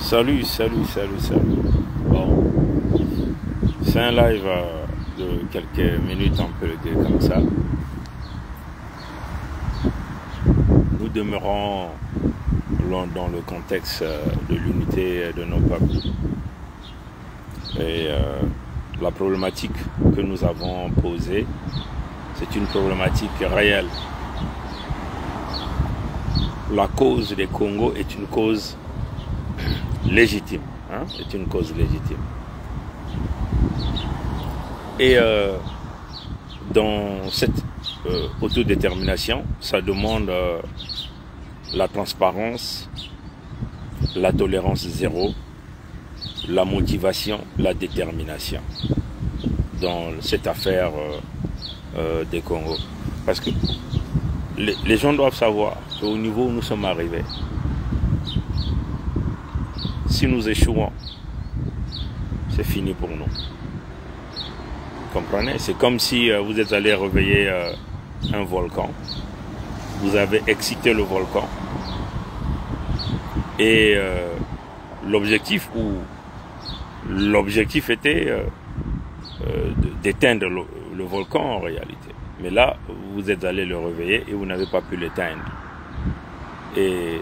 Salut. Bon, c'est un live de quelques minutes, on peut le dire comme ça. Nous demeurons dans le contexte de l'unité de nos peuples. Et la problématique que nous avons posée, c'est une problématique réelle. La cause des Congos est une cause légitime, est une cause légitime. Et dans cette autodétermination, ça demande la transparence, la tolérance zéro, la motivation, la détermination dans cette affaire des Congo. Parce que les gens doivent savoir qu'au niveau où nous sommes arrivés, si nous échouons, c'est fini pour nous. Vous comprenez? C'est comme si vous êtes allé réveiller un volcan. Vous avez excité le volcan. Et l'objectif était d'éteindre le volcan en réalité. Mais là, vous êtes allé le réveiller et vous n'avez pas pu l'éteindre. Et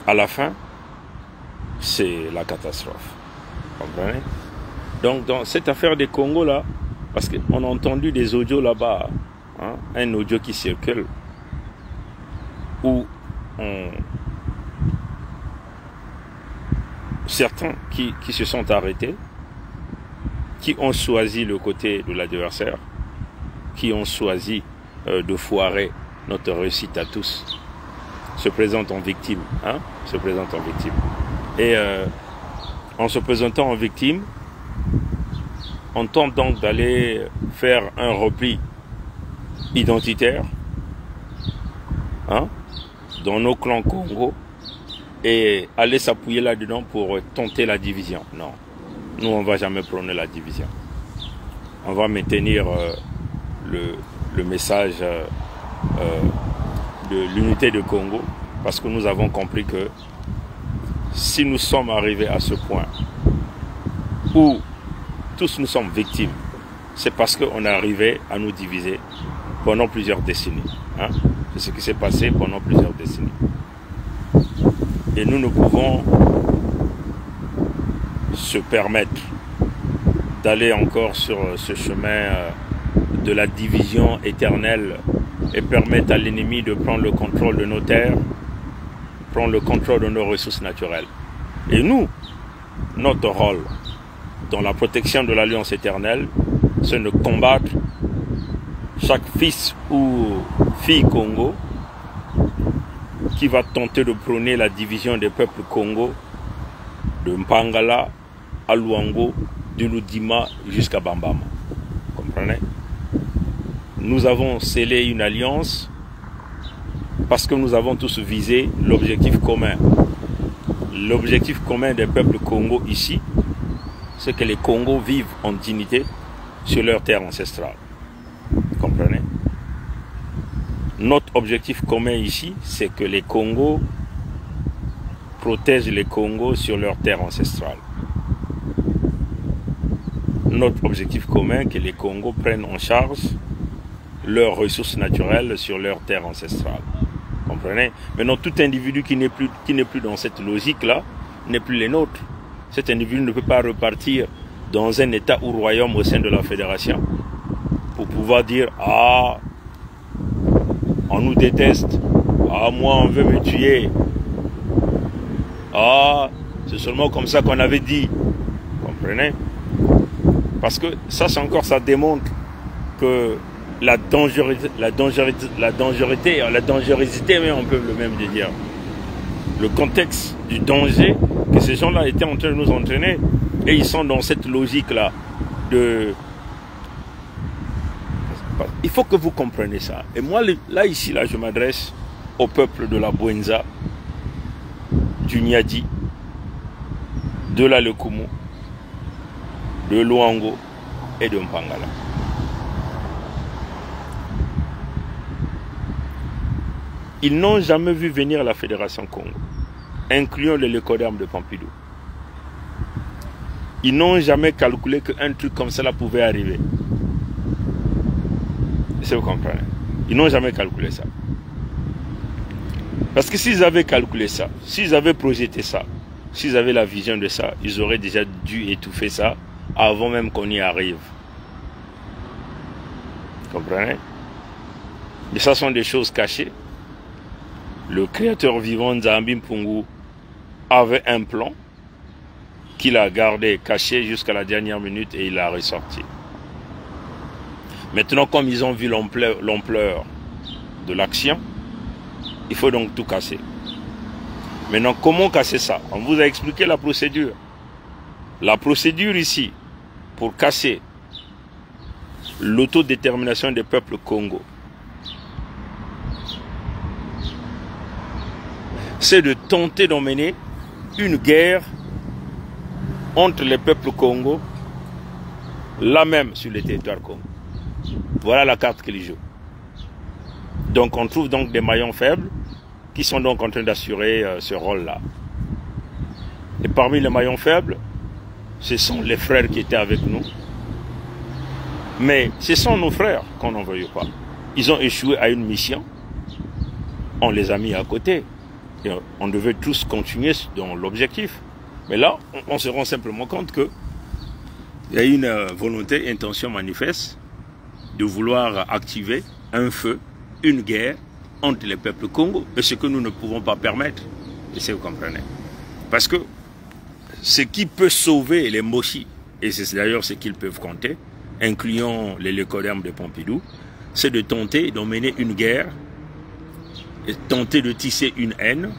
à la fin, c'est la catastrophe. Vous comprenez? Donc, dans cette affaire des Congo là, parce qu'on a entendu des audios là-bas, un audio qui circule, où certains qui se sont arrêtés, qui ont choisi le côté de l'adversaire, qui ont choisi de foirer notre réussite à tous, se présentent en victime, Et en se présentant en victime, on tente donc d'aller faire un repli identitaire dans nos clans Congo et aller s'appuyer là-dedans pour tenter la division. Non, nous on ne va jamais prôner la division. On va maintenir le message de l'unité de Congo, parce que nous avons compris que si nous sommes arrivés à ce point où tous nous sommes victimes, c'est parce qu'on est arrivé à nous diviser pendant plusieurs décennies. C'est ce qui s'est passé pendant plusieurs décennies. Et nous ne pouvons se permettre d'aller encore sur ce chemin de la division éternelle et permettre à l'ennemi de prendre le contrôle de nos terres, prendre le contrôle de nos ressources naturelles. Et nous, notre rôle dans la protection de l'Alliance éternelle, c'est de combattre chaque fils ou fille Congo qui va tenter de prôner la division des peuples Congo, de Mpangala à Luango, de Ludima jusqu'à Bambama. Vous comprenez? Nous avons scellé une alliance parce que nous avons tous visé l'objectif commun. L'objectif commun des peuples Congo ici, c'est que les Congos vivent en dignité sur leur terre ancestrale. Vous comprenez? Notre objectif commun ici, c'est que les Congos protègent les Congos sur leur terre ancestrale. Notre objectif commun, c'est que les Congos prennent en charge leurs ressources naturelles sur leur terre ancestrale. Vous comprenez? Maintenant, tout individu qui n'est plus dans cette logique-là n'est plus les nôtres. Cet individu ne peut pas repartir dans un État ou royaume au sein de la fédération pour pouvoir dire « Ah, on nous déteste. Ah, moi, on veut me tuer. Ah, c'est seulement comme ça qu'on avait dit. » Vous comprenez? Parce que ça démontre que la dangerosité, mais on peut le même dire. Le contexte du danger que ces gens-là étaient en train de nous entraîner, et ils sont dans cette logique-là de... Il faut que vous compreniez ça. Et moi, là, ici, je m'adresse au peuple de la Bwenza, du Nyadi, de la Lekumu, de Luango et de Mpangala. Ils n'ont jamais vu venir la Fédération Congo. incluant le Lycodème de Pompidou. Ils n'ont jamais calculé qu'un truc comme cela pouvait arriver. Si vous comprenez. Ils n'ont jamais calculé ça. Parce que s'ils avaient calculé ça, s'ils avaient projeté ça, s'ils avaient la vision de ça, ils auraient déjà dû étouffer ça avant même qu'on y arrive. Vous comprenez? Mais ça sont des choses cachées. Le créateur vivant Nzambi Mpungu avait un plan qu'il a gardé caché jusqu'à la dernière minute et il l'a ressorti. Maintenant, comme ils ont vu l'ampleur de l'action, il faut donc tout casser. Maintenant, comment casser ça? On vous a expliqué la procédure. La procédure ici, pour casser l'autodétermination des peuples Congo, c'est de tenter d'emmener une guerre entre les peuples Congo, là même sur le territoire Congo. Voilà la carte qu'ils jouent. Donc on trouve donc des maillons faibles qui sont donc en train d'assurer ce rôle-là. Et parmi les maillons faibles, ce sont les frères qui étaient avec nous. Mais ce sont nos frères qu'on n'en veuille pas. Ils ont échoué à une mission. On les a mis à côté. Et on devait tous continuer dans l'objectif. Mais là, on se rend simplement compte qu'il y a une volonté, intention manifeste de vouloir activer un feu, une guerre entre les peuples Congo, et ce que nous ne pouvons pas permettre. Et c'est vous comprenez. Parce que ce qui peut sauver les Moshi, et c'est d'ailleurs ce qu'ils peuvent compter, incluant les Lycodème de Pompidou, c'est de tenter d'emmener une guerre et tenter de tisser une haine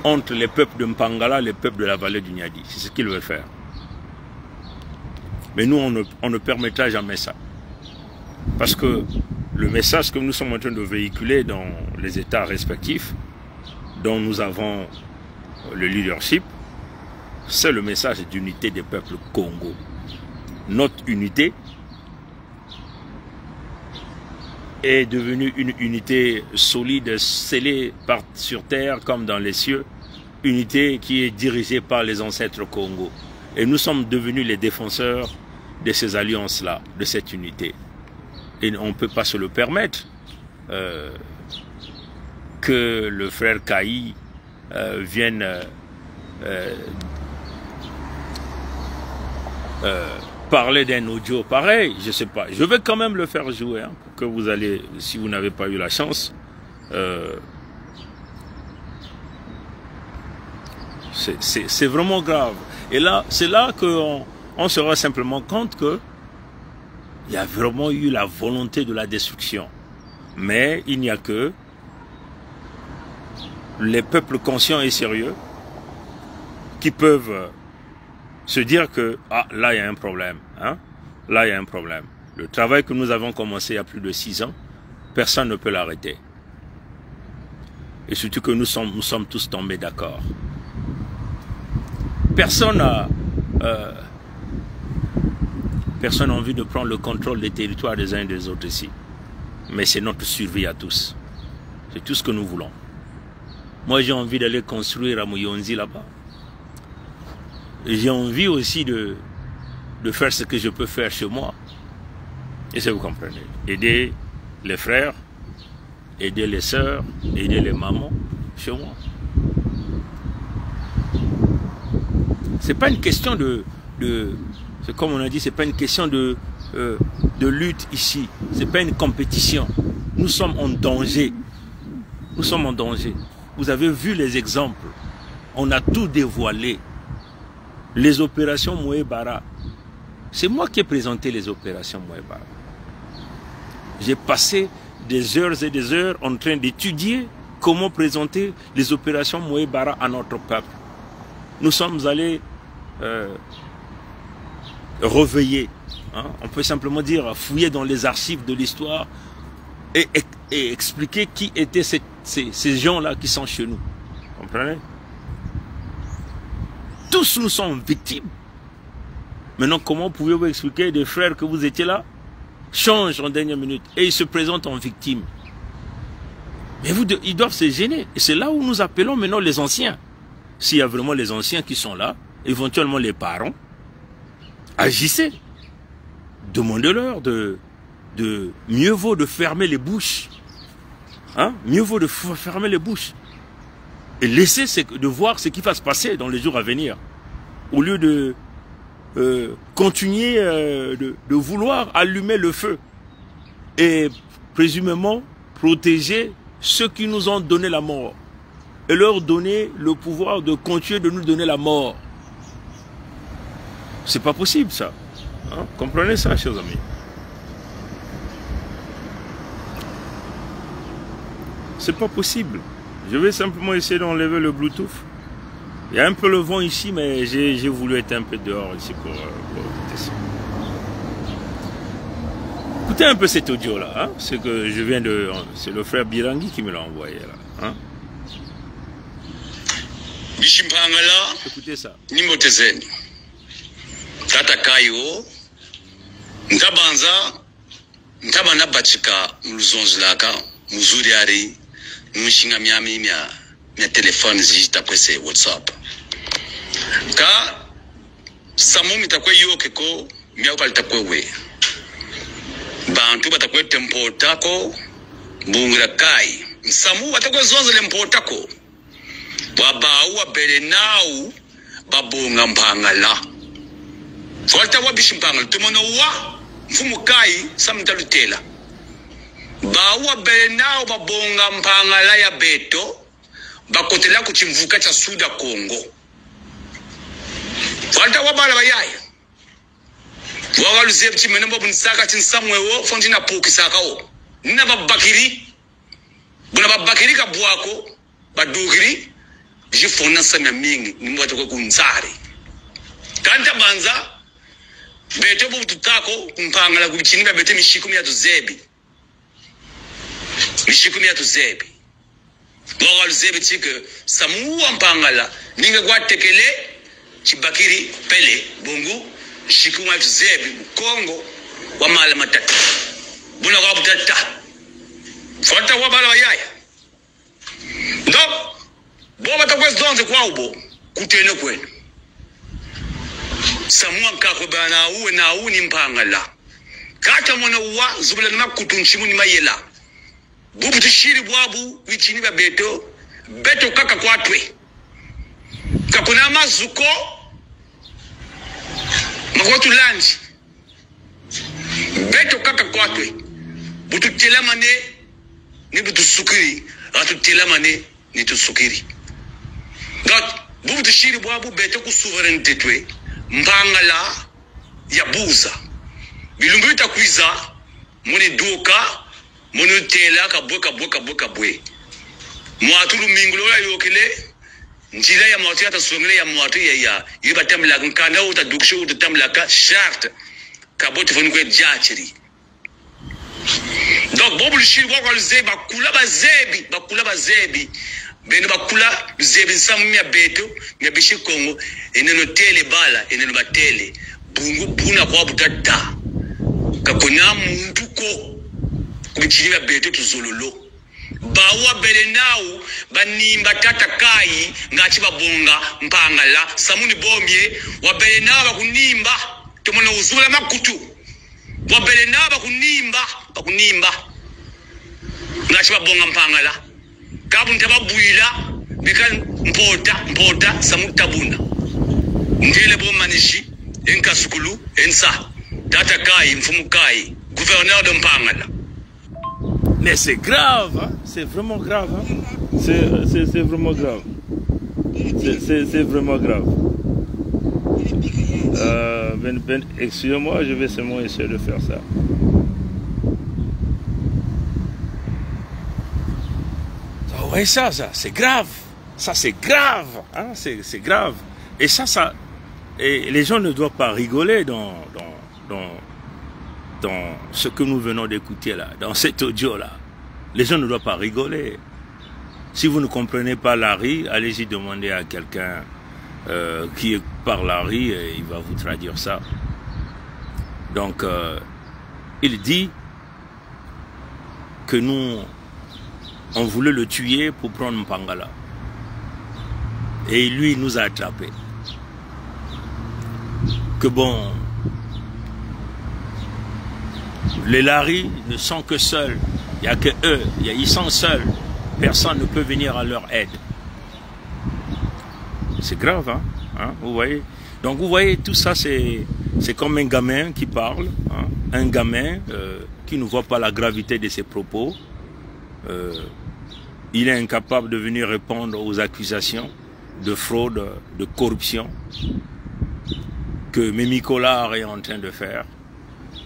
entre les peuples de Mpangala et les peuples de la vallée du Niadi. C'est ce qu'ils veulent faire. Mais nous, on ne permettra jamais ça. Parce que le message que nous sommes en train de véhiculer dans les États respectifs, dont nous avons le leadership, c'est le message d'unité des peuples Congo. Notre unité est devenue une unité solide, scellée sur terre comme dans les cieux, unité qui est dirigée par les ancêtres Congo. Et nous sommes devenus les défenseurs de ces alliances-là, de cette unité. Et on ne peut pas se le permettre que le frère Kaï vienne parler d'un audio pareil, je sais pas. Je vais quand même le faire jouer, hein, pour que vous allez, si vous n'avez pas eu la chance, c'est vraiment grave. Et là, c'est là qu'on se rend simplement compte que il y a vraiment eu la volonté de la destruction. Mais il n'y a que les peuples conscients et sérieux qui peuvent se dire que ah, là il y a un problème, hein? Là il y a un problème. Le travail que nous avons commencé il y a plus de 6 ans, personne ne peut l'arrêter. Et surtout que nous sommes tous tombés d'accord. Personne n'a envie de prendre le contrôle des territoires des uns et des autres ici. Mais c'est notre survie à tous. C'est tout ce que nous voulons. Moi j'ai envie d'aller construire à Mouyonzi là-bas. J'ai envie aussi de faire ce que je peux faire chez moi. Et ça vous comprenez. Aider les frères, aider les sœurs, aider les mamans chez moi. C'est pas une question c'est comme on a dit, c'est pas une question de lutte ici. C'est pas une compétition. Nous sommes en danger. Nous sommes en danger. Vous avez vu les exemples. On a tout dévoilé. Les opérations Moué-Bara. C'est moi qui ai présenté les opérations Moué-Bara. J'ai passé des heures et des heures en train d'étudier comment présenter les opérations Moué-Bara à notre peuple. Nous sommes allés reveiller, hein, on peut simplement dire fouiller dans les archives de l'histoire et expliquer qui étaient ces gens-là qui sont chez nous. Vous comprenez? Tous nous sommes victimes. Maintenant, comment pouvez-vous expliquer des frères que vous étiez là changent en dernière minute et ils se présentent en victimes? Mais ils doivent se gêner. Et c'est là où nous appelons maintenant les anciens. S'il y a vraiment les anciens qui sont là, éventuellement les parents, agissez. Demandez-leur de mieux vaut de fermer les bouches. Hein? Mieux vaut de fermer les bouches. Et laisser de voir ce qui va se passer dans les jours à venir. Au lieu de continuer de vouloir allumer le feu. Et présumément protéger ceux qui nous ont donné la mort. Et leur donner le pouvoir de continuer de nous donner la mort. C'est pas possible ça. Hein? Comprenez ça, chers amis. C'est pas possible. Je vais simplement essayer d'enlever le Bluetooth. Il y a un peu le vent ici, mais j'ai voulu être un peu dehors ici pour écouter ça. Écoutez un peu cet audio là. Hein? C'est que je viens de. C'est le frère Birangi qui me l'a envoyé là. Hein? Écoutez ça. Tata Kayo, Ntabanza, Ntabana Bachika, Muzonzlaka, Muzuriari, Mushinga Miami, mia téléphone zita kwese WhatsApp. Ka Samu mitakwe yokeko, mia upalitakwe we. Bantu batakwe tempo tako, bungra kai. Samu batakwe zonze lempo tako. Wabau berenau, babunga mpangala. Volta wa bishimpangala tumono wa mfumukai samtalutela bawa berenao babonga mpangala ya beto bakotela kuchimvuka cha Suda Kongo. Volta wa bala bayaya wagaluze chimene mbo bunsaka chinsamwewo fontina pokisakawo nina babakiri buna babakiri kabwako badugiri jifona samya mingi nimbo atoko kunzari kanta banza beto bututako kumpangala kuchinga bete mishikumi ya tuzebi. Mishikumi ya tuzebi. Waga luzebi tike samuwa mpangala ninga kwa tekele chibakiri pele bongo mishikumi ya tuzebi Kongo wa mala matata. Buna kwa butata. Fanta wabala wa yaya. Ndop boba takwezi donze kwa ubo kutene kwenu. Samua kako bana uwe na uni mpangala. Kata mwana uwa zubila nima kutunchimu ni mayela. Bubu tushiri buabu wichini ba beto. Beto kaka kwa twe. Kakuna mazuko. Makwatu lanji. Beto kaka kwa twe. Butu telamane ni butu sukiri. Atu telamane ni tu sukiri. Gat bubu tushiri buabu beto ku sovereignty twe. Mpangala ya buza bilumbu bitakwiza muni duka muni tela kabwe mwatulu mingulo ya yokele njila ya mwatu ya tasongele ya mwatu ya yiba tamla nkanda utaduksho utatamla ka charte kaboti fonu kwe jachiri donc bobul shiri kwa lzeba bakula bazebi bene bakula zebi samu ya beto ya bishi Kongo eneno tele bala eneno batele bungu buna kwa butata kakonya muntu ko kubichiri ya beto tuzololo bawa bele nau banimba tata kai ngachi babonga mpangala samuni bomye wabele nau bakunimba tumona uzula makutu wabele nau bakunimba ngachi babonga mpangala kabu ntababuila bika mpota samutabuna ndele bomanishi enkasukulu ensa tata kai mfumu kai gouverneur de Mpangala. Mais c'est grave, hein? C'est vraiment grave, hein? C'est vraiment grave. C'est vraiment grave. Excusez-moi, je vais seulement essayer de faire ça. Ouais, ça, c'est grave. Ça, c'est grave. Hein? C'est grave. Et ça, et les gens ne doivent pas rigoler dans ce que nous venons d'écouter là, dans cet audio-là. Les gens ne doivent pas rigoler. Si vous ne comprenez pas l'Ari, allez-y demander à quelqu'un qui parle l'Ari et il va vous traduire ça. Donc, il dit que nous On voulait le tuer pour prendre Mpangala. Et lui, il nous a attrapés. Que bon, les Laris ne sont que seuls. Il n'y a que eux. Ils sont seuls. Personne ne peut venir à leur aide. C'est grave, hein? Vous voyez? Donc vous voyez, tout ça, c'est comme un gamin qui parle. Hein? Un gamin qui ne voit pas la gravité de ses propos. Il est incapable de venir répondre aux accusations de fraude, de corruption que Mimi Collard est en train de faire.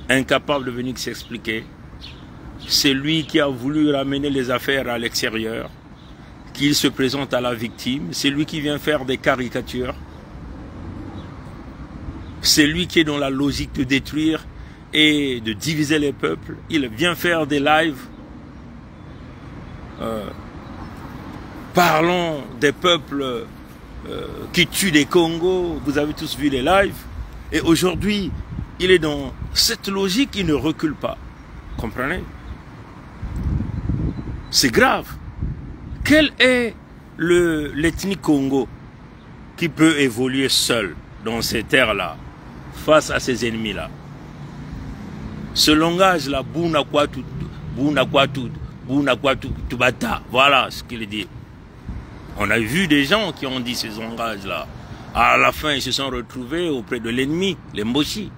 Incapable de venir s'expliquer. C'est lui qui a voulu ramener les affaires à l'extérieur, qu'il se présente à la victime. C'est lui qui vient faire des caricatures. C'est lui qui est dans la logique de détruire et de diviser les peuples. Il vient faire des lives. Parlons des peuples qui tuent des Congos. Vous avez tous vu les lives. Et aujourd'hui, il est dans cette logique, il ne recule pas. Comprenez? C'est grave. Quelle est l'ethnie Congo qui peut évoluer seule dans ces terres-là face à ces ennemis-là? Ce langage-là, Tubata, voilà ce qu'il dit. On a vu des gens qui ont dit ces langages-là. À la fin, ils se sont retrouvés auprès de l'ennemi, les Mboshi.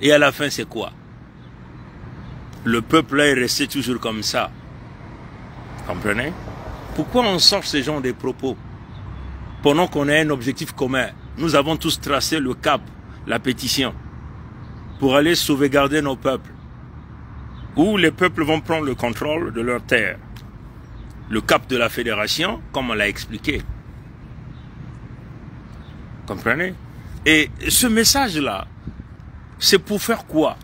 Et à la fin, c'est quoi? Le peuple là est resté toujours comme ça. Comprenez? Pourquoi on sort ces gens des propos? Pendant qu'on a un objectif commun. Nous avons tous tracé le cap, la pétition, pour aller sauvegarder nos peuples. Où les peuples vont prendre le contrôle de leurs terres. Le cap de la fédération, comme on l'a expliqué. Comprenez? Et ce message-là, c'est pour faire quoi?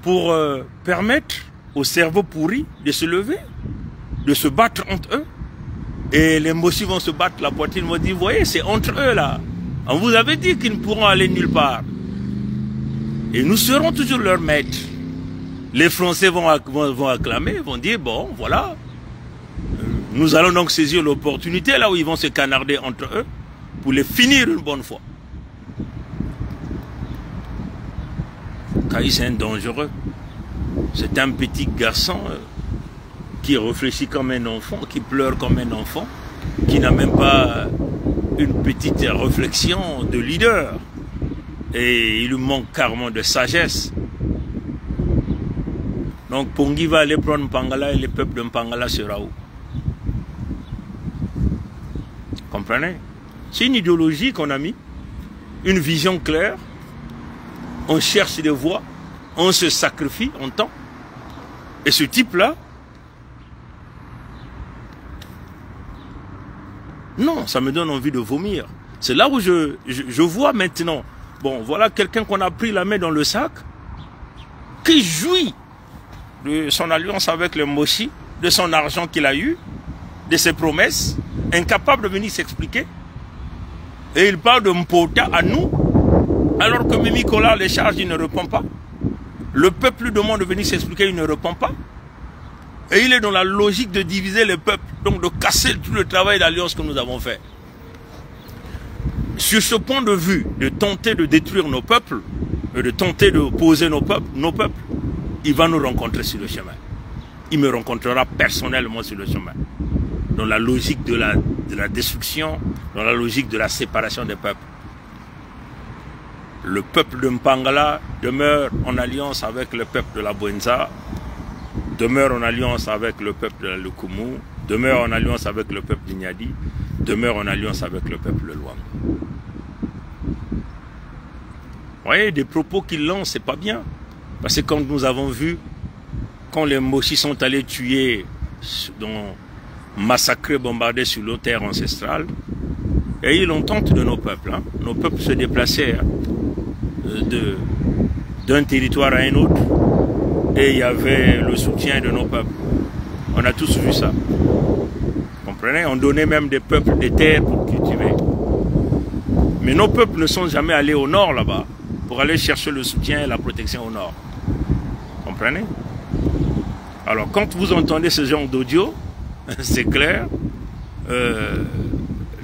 Pour permettre aux cerveaux pourris de se lever, de se battre entre eux. Et les Mboshi vont se battre la poitrine, vont dire, voyez, c'est entre eux là. On vous avait dit qu'ils ne pourront aller nulle part. Et nous serons toujours leurs maîtres. Les Français vont acclamer, vont dire, bon, voilà. Nous allons donc saisir l'opportunité là où ils vont se canarder entre eux pour les finir une bonne fois. Kaï, c'est un dangereux. C'est un petit garçon qui réfléchit comme un enfant, qui pleure comme un enfant, qui n'a même pas une petite réflexion de leader. Et il lui manque carrément de sagesse. Donc Pongi va aller prendre Mpangala et le peuple de Mpangala sera où? Comprenez? C'est une idéologie qu'on a mis, une vision claire. On cherche des voies, on se sacrifie, on tend. Et ce type-là, non, ça me donne envie de vomir. C'est là où je vois maintenant, bon, voilà quelqu'un qu'on a pris la main dans le sac, qui jouit de son alliance avec le Mboshi, de son argent qu'il a eu, de ses promesses, incapable de venir s'expliquer. Et il parle de Mpota à nous, alors que Mimi Collard les charge, il ne répond pas. Le peuple lui demande de venir s'expliquer, il ne répond pas. Et il est dans la logique de diviser le peuple, donc de casser tout le travail d'alliance que nous avons fait. Sur ce point de vue, de tenter de détruire nos peuples, de tenter de poser nos peuples, il va nous rencontrer sur le chemin. Il me rencontrera personnellement sur le chemin. Dans la logique de la destruction, dans la logique de la séparation des peuples. Le peuple de Mpangala demeure en alliance avec le peuple de la Bwenza, demeure en alliance avec le peuple de la Lukumu, demeure en alliance avec le peuple d'Inyadi, demeure en alliance avec le peuple de Luango. Vous voyez, des propos qu'il lance, c'est pas bien. Parce que comme nous avons vu, quand les Mboshi sont allés tuer, massacrer, bombarder sur nos terres ancestrales, et ils ont tenté de nos peuples. Hein. Nos peuples se déplaçaient d'un territoire à un autre, et il y avait le soutien de nos peuples. On a tous vu ça. Vous comprenez? On donnait même des peuples des terres pour cultiver. Mais nos peuples ne sont jamais allés au nord là-bas, pour aller chercher le soutien et la protection au nord. Vous comprenez? Alors quand vous entendez ce genre d'audio, c'est clair.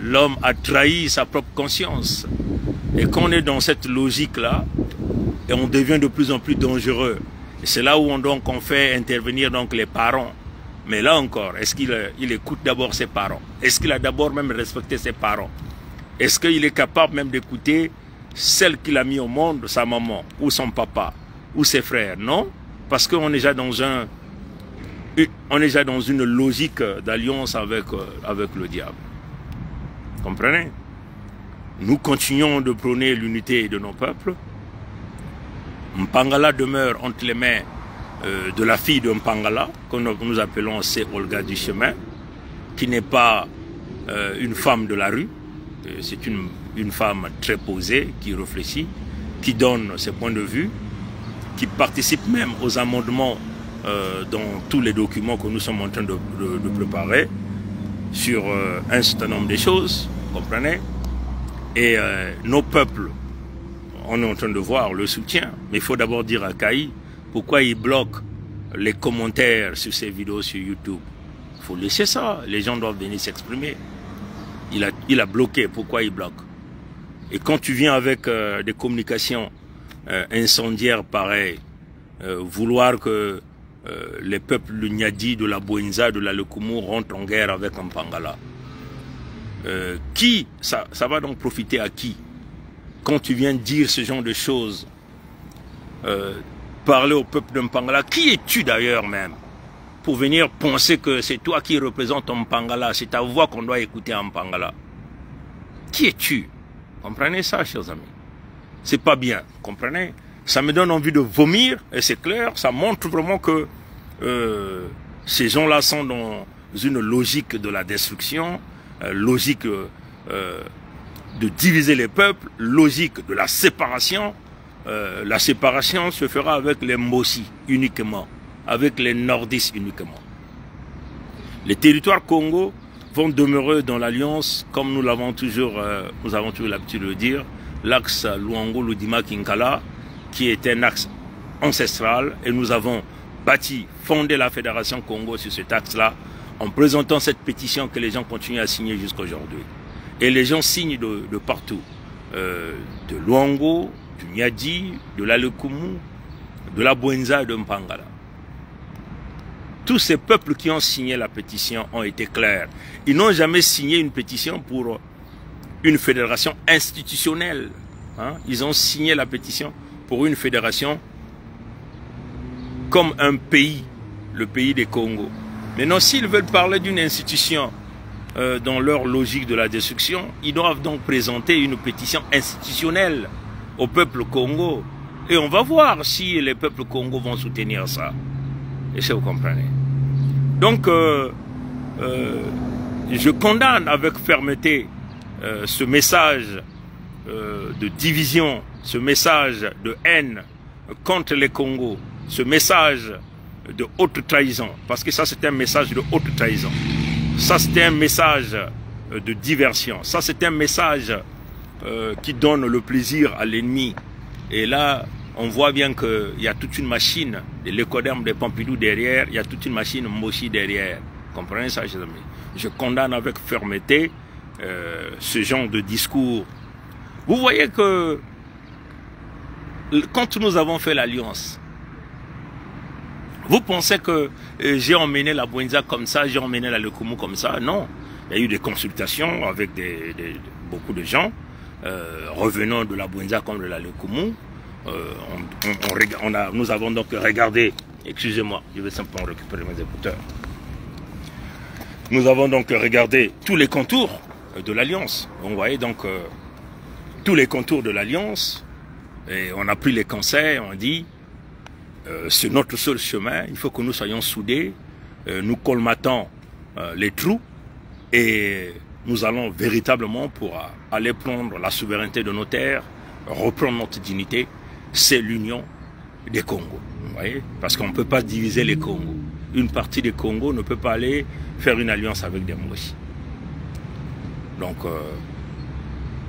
L'homme a trahi sa propre conscience. Et quand on est dans cette logique-là, et on devient de plus en plus dangereux. C'est là où on fait intervenir donc les parents. Mais là encore, est-ce qu'il écoute d'abord ses parents? Est-ce qu'il a d'abord même respecté ses parents? Est-ce qu'il est capable même d'écouter celle qu'il a mis au monde, sa maman, ou son papa, ou ses frères? Non, parce qu'on est déjà dans une logique d'alliance avec le diable. Comprenez? Nous continuons de prôner l'unité de nos peuples. Mpangala demeure entre les mains de la fille de Mpangala, que nous appelons C. Olga du Chemin, qui n'est pas une femme de la rue. C'est une femme très posée, qui réfléchit, qui donne ses points de vue, qui participe même aux amendements dans tous les documents que nous sommes en train de préparer sur un certain nombre de choses, vous comprenez? Et nos peuples, on est en train de voir le soutien, mais il faut d'abord dire à Kaï pourquoi il bloque les commentaires sur ces vidéos sur YouTube. Il faut laisser ça, les gens doivent venir s'exprimer. Il a bloqué, pourquoi il bloque? Et quand tu viens avec des communications incendiaires pareilles, vouloir que les peuples du Nyadi, de la Bouenza, de la Lekumu rentrent en guerre avec Mpangala, ça va donc profiter à qui? Quand tu viens dire ce genre de choses, parler au peuple de Mpangala, qui es-tu d'ailleurs même pour venir penser que c'est toi qui représente Mpangala, c'est ta voix qu'on doit écouter à Mpangala? Qui es-tu? Comprenez ça, chers amis? C'est pas bien, comprenez? Ça me donne envie de vomir, et c'est clair, ça montre vraiment que ces gens-là sont dans une logique de la destruction, logique de diviser les peuples, logique de la séparation. La séparation se fera avec les Mossi uniquement, avec les Nordistes uniquement. Les territoires Congo vont demeurer dans l'alliance, comme nous avons toujours l'habitude de le dire, l'axe Luango-Ludima-Kinkala, qui est un axe ancestral, et nous avons fondé la Fédération Congo sur cet axe-là, en présentant cette pétition que les gens continuent à signer jusqu'à aujourd'hui. Et les gens signent de partout, de Luango, du Nyadi, de la Lekumu, de la Bouenza et de Mpangala. Tous ces peuples qui ont signé la pétition ont été clairs. Ils n'ont jamais signé une pétition pour une fédération institutionnelle. Hein? Ils ont signé la pétition pour une fédération comme un pays, le pays des Congo. Maintenant, s'ils veulent parler d'une institution dans leur logique de la destruction, ils doivent donc présenter une pétition institutionnelle au peuple Congo. Et on va voir si les peuples Congo vont soutenir ça. Et ça, vous comprenez. Donc, je condamne avec fermeté ce message de division, ce message de haine contre les Congos, ce message de haute trahison, parce que ça c'est un message de haute trahison, ça c'est un message de diversion, ça c'est un message qui donne le plaisir à l'ennemi. Et là, on voit bien qu'il y a toute une machine de l'écoderme de Pompidou derrière, il y a toute une machine Moshi derrière. Comprenez ça, chers amis? Je condamne avec fermeté ce genre de discours. Vous voyez que quand nous avons fait l'alliance, vous pensez que j'ai emmené la Bouenza comme ça, j'ai emmené la Lekumu comme ça? Non. Il y a eu des consultations avec beaucoup de gens, revenant de la Bouenza comme de la Lekumu. Nous avons donc regardé, excusez-moi, je vais simplement récupérer mes écouteurs. Nous avons donc regardé tous les contours de l'alliance. Vous voyez donc tous les contours de l'alliance, et on a pris les conseils, on a dit, c'est notre seul chemin, il faut que nous soyons soudés, nous colmatons les trous, et nous allons véritablement pour aller prendre la souveraineté de nos terres, reprendre notre dignité. C'est l'union des Congos, vous voyez, parce qu'on ne peut pas diviser les Congos. Une partie des Congos ne peut pas aller faire une alliance avec des Moshi. Donc,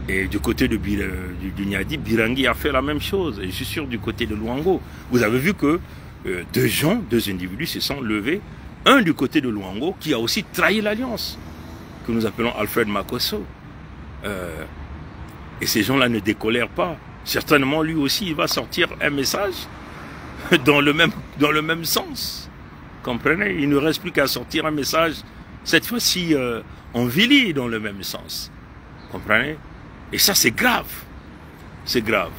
et du côté du Nyadi, Birangi a fait la même chose. Et je suis sûr du côté de Luango. Vous avez vu que deux individus se sont levés un du côté de Luango qui a aussi trahi l'alliance, que nous appelons Alfred Makosso. Et ces gens-là ne décolèrent pas. Certainement, lui aussi, il va sortir un message dans le même sens. Comprenez? Il ne reste plus qu'à sortir un message, cette fois-ci en Vili, dans le même sens. Comprenez? Et ça, c'est grave. C'est grave.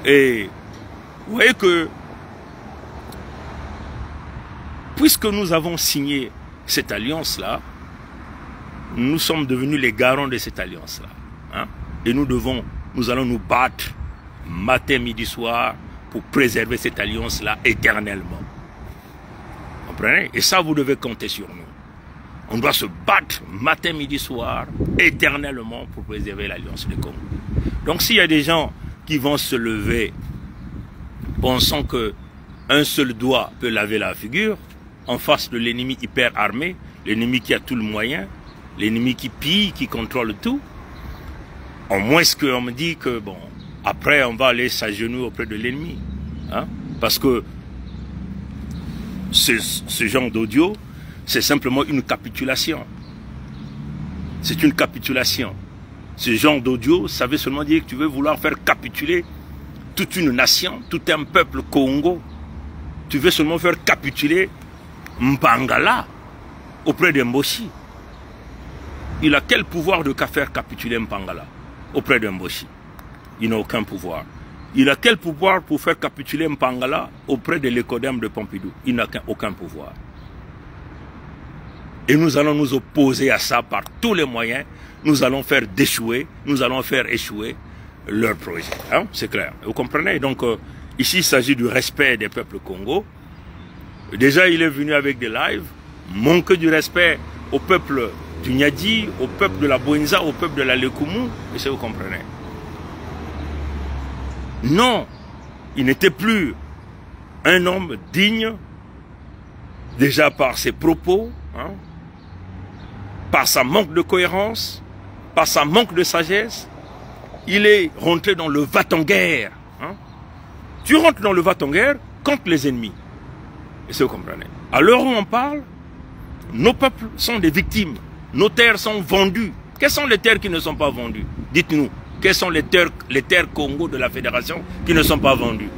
Et vous voyez que, puisque nous avons signé cette alliance-là, nous sommes devenus les garants de cette alliance-là. Hein? Et nous allons nous battre matin, midi, soir pour préserver cette alliance-là éternellement. Comprenez? Et ça, vous devez compter sur nous. On doit se battre matin, midi, soir éternellement pour préserver l'alliance du Congo. Donc s'il y a des gens qui vont se lever pensant qu'un seul doigt peut laver la figure, en face de l'ennemi hyper armé, l'ennemi qui a tout le moyen, l'ennemi qui pille, qui contrôle tout, au moins ce qu'on me dit que, bon, après on va aller s'agenouiller auprès de l'ennemi. Hein? Parce que ce genre d'audio, c'est simplement une capitulation. C'est une capitulation. Ce genre d'audio, ça veut seulement dire que tu veux vouloir faire capituler toute une nation, tout un peuple Congo. Tu veux seulement faire capituler Mpangala auprès de Mboshi. Il a quel pouvoir de faire capituler Mpangala auprès de Mboshi? Il n'a aucun pouvoir. Il a quel pouvoir pour faire capituler Mpangala auprès de l'Écodème de Pompidou? Il n'a aucun pouvoir. Et nous allons nous opposer à ça par tous les moyens. Nous allons faire déchouer, nous allons faire échouer leur projet. Hein? C'est clair. Vous comprenez? Donc, ici, il s'agit du respect des peuples Congo. Déjà, il est venu avec des lives. Manque du respect au peuple du Nyadi, au peuple de la Bouenza, au peuple de la Lekumu. Et ça, vous comprenez? Non, il n'était plus un homme digne, déjà par ses propos, hein, par sa manque de cohérence, par sa manque de sagesse. Il est rentré dans le va-t-en-guerre. Hein. Tu rentres dans le va-t-en-guerre contre les ennemis. Et ça, vous comprenez? À l'heure où on parle, nos peuples sont des victimes. Nos terres sont vendues. Quelles sont les terres qui ne sont pas vendues? Dites-nous. Quelles sont les terres Congo de la Fédération qui ne sont pas vendues?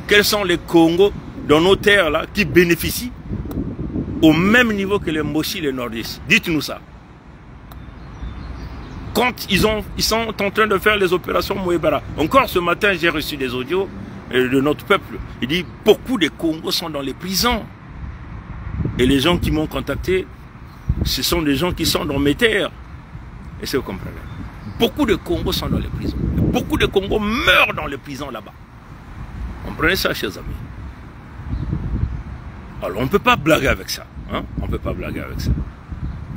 Quels sont les Congos dans nos terres là qui bénéficient au même niveau que les Moshi, les Nordistes? Dites-nous ça. Quand ils sont en train de faire les opérations Mouébara. Encore ce matin, j'ai reçu des audios de notre peuple. Il dit beaucoup de Congos sont dans les prisons. Et les gens qui m'ont contacté, ce sont des gens qui sont dans mes terres. Et c'est vous comprenez. Beaucoup de Congos sont dans les prisons. Beaucoup de Congos meurent dans les prisons là-bas. Comprenez ça, chers amis. Alors, on ne peut pas blaguer avec ça. Hein? On ne peut pas blaguer avec ça.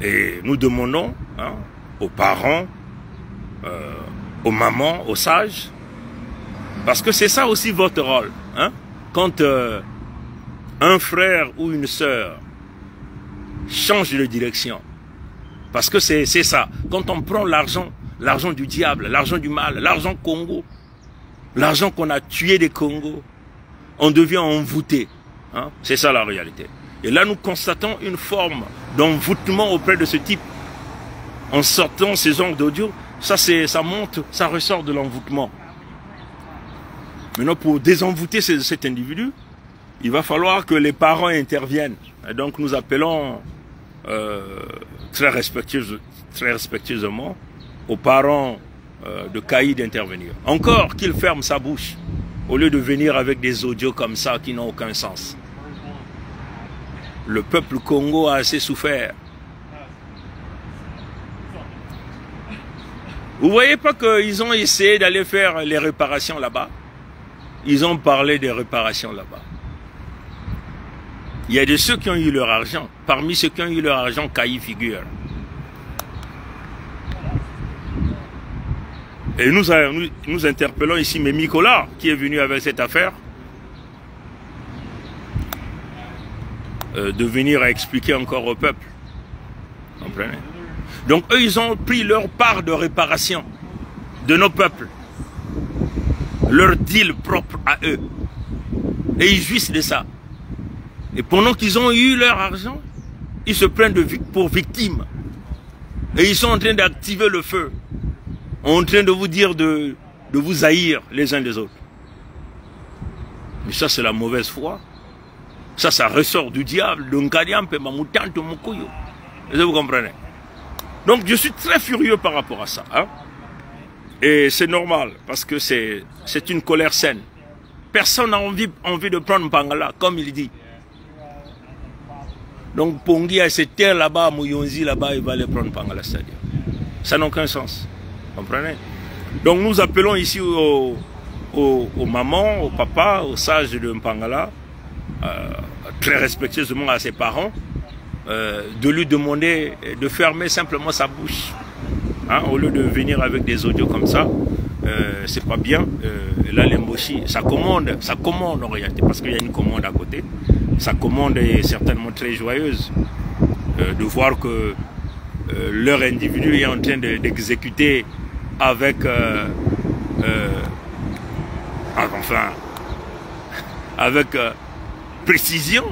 Et nous demandons hein, aux parents, aux mamans, aux sages, parce que c'est ça aussi votre rôle. Hein? Quand un frère ou une sœur change de direction, parce que c'est ça. Quand on prend l'argent du diable, l'argent du mal, l'argent Congo, l'argent qu'on a tué des Congos, on devient envoûté. Hein? C'est ça la réalité. Et là, nous constatons une forme d'envoûtement auprès de ce type. En sortant ces genres d'audio, ça monte, ça ressort de l'envoûtement. Maintenant, pour désenvoûter cet individu, il va falloir que les parents interviennent. Et donc, nous appelons très respectueusement aux parents de Kaï d'intervenir. Encore qu'il ferme sa bouche, au lieu de venir avec des audios comme ça qui n'ont aucun sens. Le peuple Congo a assez souffert. Vous voyez pas qu'ils ont essayé d'aller faire les réparations là-bas? Ils ont parlé des réparations là-bas. Il y a de ceux qui ont eu leur argent. Parmi ceux qui ont eu leur argent, Kaï figure. Et nous interpellons ici Mémi Kola, qui est venu avec cette affaire, de venir expliquer encore au peuple. Comprenez? Donc eux, ils ont pris leur part de réparation de nos peuples. Leur deal propre à eux. Et ils jouissent de ça. Et pendant qu'ils ont eu leur argent, Ils se prennent pour victimes. Et ils sont en train d'activer le feu. En train de vous dire de vous haïr les uns les autres. Mais ça, c'est la mauvaise foi. Ça ressort du diable. Vous comprenez? Donc, je suis très furieux par rapport à ça. Hein? Et c'est normal, parce que c'est une colère saine. Personne n'a envie de prendre Pangala, comme il dit. Donc, Pongi a cette terre là-bas, Mouyonzi là-bas, il va aller prendre Pangala, c'est-à-dire. Ça n'a aucun sens. Vous comprenez? Donc, nous appelons ici aux mamans, aux papas, aux sages de Mpangala, très respectueusement à ses parents, de lui demander de fermer simplement sa bouche. Hein, au lieu de venir avec des audios comme ça, c'est pas bien. Là, l'Emboshi, ça commande en réalité, parce qu'il y a une commande à côté. Sa commande est certainement très joyeuse de voir que leur individu est en train d'exécuter avec précision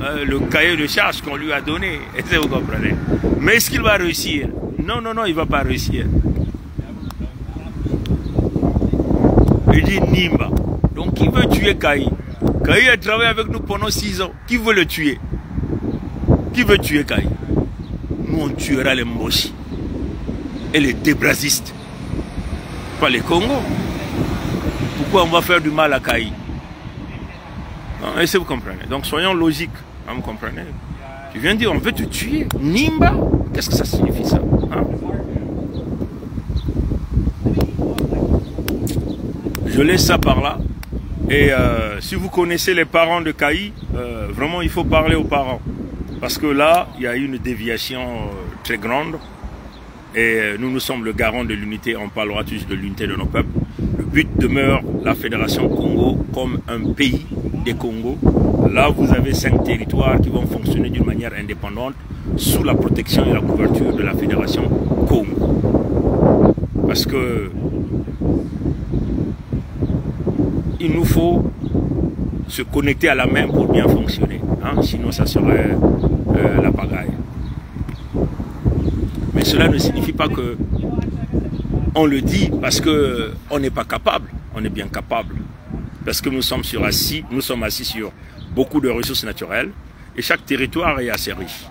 le cahier de charge qu'on lui a donné. Vous comprenez? Mais est-ce qu'il va réussir? Non, il ne va pas réussir. Il dit Nimba. Donc qui veut tuer Kaï? Kaï a travaillé avec nous pendant 6 ans. Qui veut le tuer? Qui veut tuer Kaï? Nous on tuera les Mboshi et les débrasistes. Pas les Congos. Pourquoi on va faire du mal à Kaï? Est-ce que vous comprenez? Donc soyons logiques. Vous comprenez? Tu viens de dire on veut te tuer. Nimba? Qu'est-ce que ça signifie ça? Hein? Je laisse ça par là. Et si vous connaissez les parents de Kaï, vraiment il faut parler aux parents. Parce que là, il y a une déviation très grande. Et nous sommes le garant de l'unité. On parlera tous de l'unité de nos peuples. Le but demeure la Fédération Congo comme un pays des Congos. Là, vous avez 5 territoires qui vont fonctionner d'une manière indépendante sous la protection et la couverture de la Fédération Congo. Parce que il nous faut se connecter à la main pour bien fonctionner. Hein? Sinon, ça serait la pagaille. Mais cela ne signifie pas que on le dit parce qu'on n'est pas capable. On est bien capable. Parce que nous sommes assis sur beaucoup de ressources naturelles et chaque territoire est assez riche.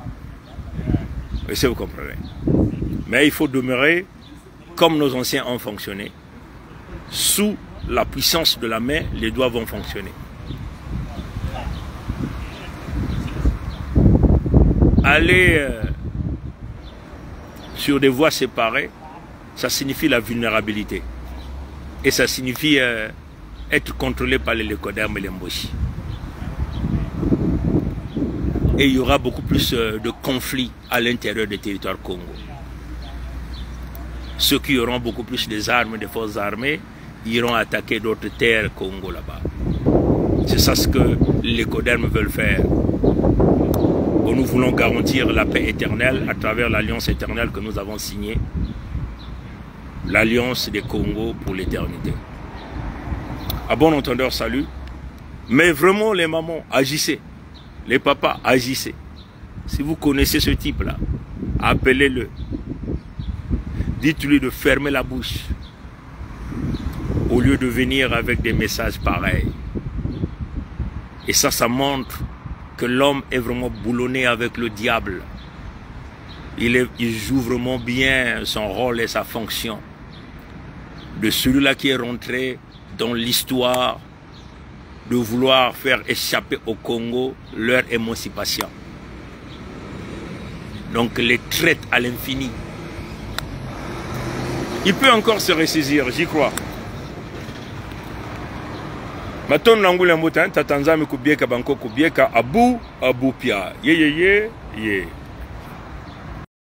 Et ça, vous comprenez. Mais il faut demeurer comme nos anciens ont fonctionné. Sous la puissance de la main, les doigts vont fonctionner. Aller sur des voies séparées, ça signifie la vulnérabilité. Et ça signifie être contrôlé par les Lekodermes et les Mboshi. Et il y aura beaucoup plus de conflits à l'intérieur des territoires Congo. Ceux qui auront beaucoup plus des armes, des forces armées, iront attaquer d'autres terres Congo là-bas. C'est ça ce que les Lekodermes veulent faire. Nous voulons garantir la paix éternelle à travers l'alliance éternelle que nous avons signée. L'alliance des Congos pour l'éternité. À bon entendeur, salut. Mais vraiment, les mamans, agissez. Les papas, agissez. Si vous connaissez ce type-là, appelez-le. Dites-lui de fermer la bouche. Au lieu de venir avec des messages pareils. Et ça montre que l'homme est vraiment boulonné avec le diable. Il joue vraiment bien son rôle et sa fonction. De celui-là qui est rentré dans l'histoire de vouloir faire échapper au Congo leur émancipation. Donc les traite à l'infini. Il peut encore se ressaisir, j'y crois. Maton Nangoulembotan, Tatanzami Kubieka Banko Kubieka, Abu Pia. Ye.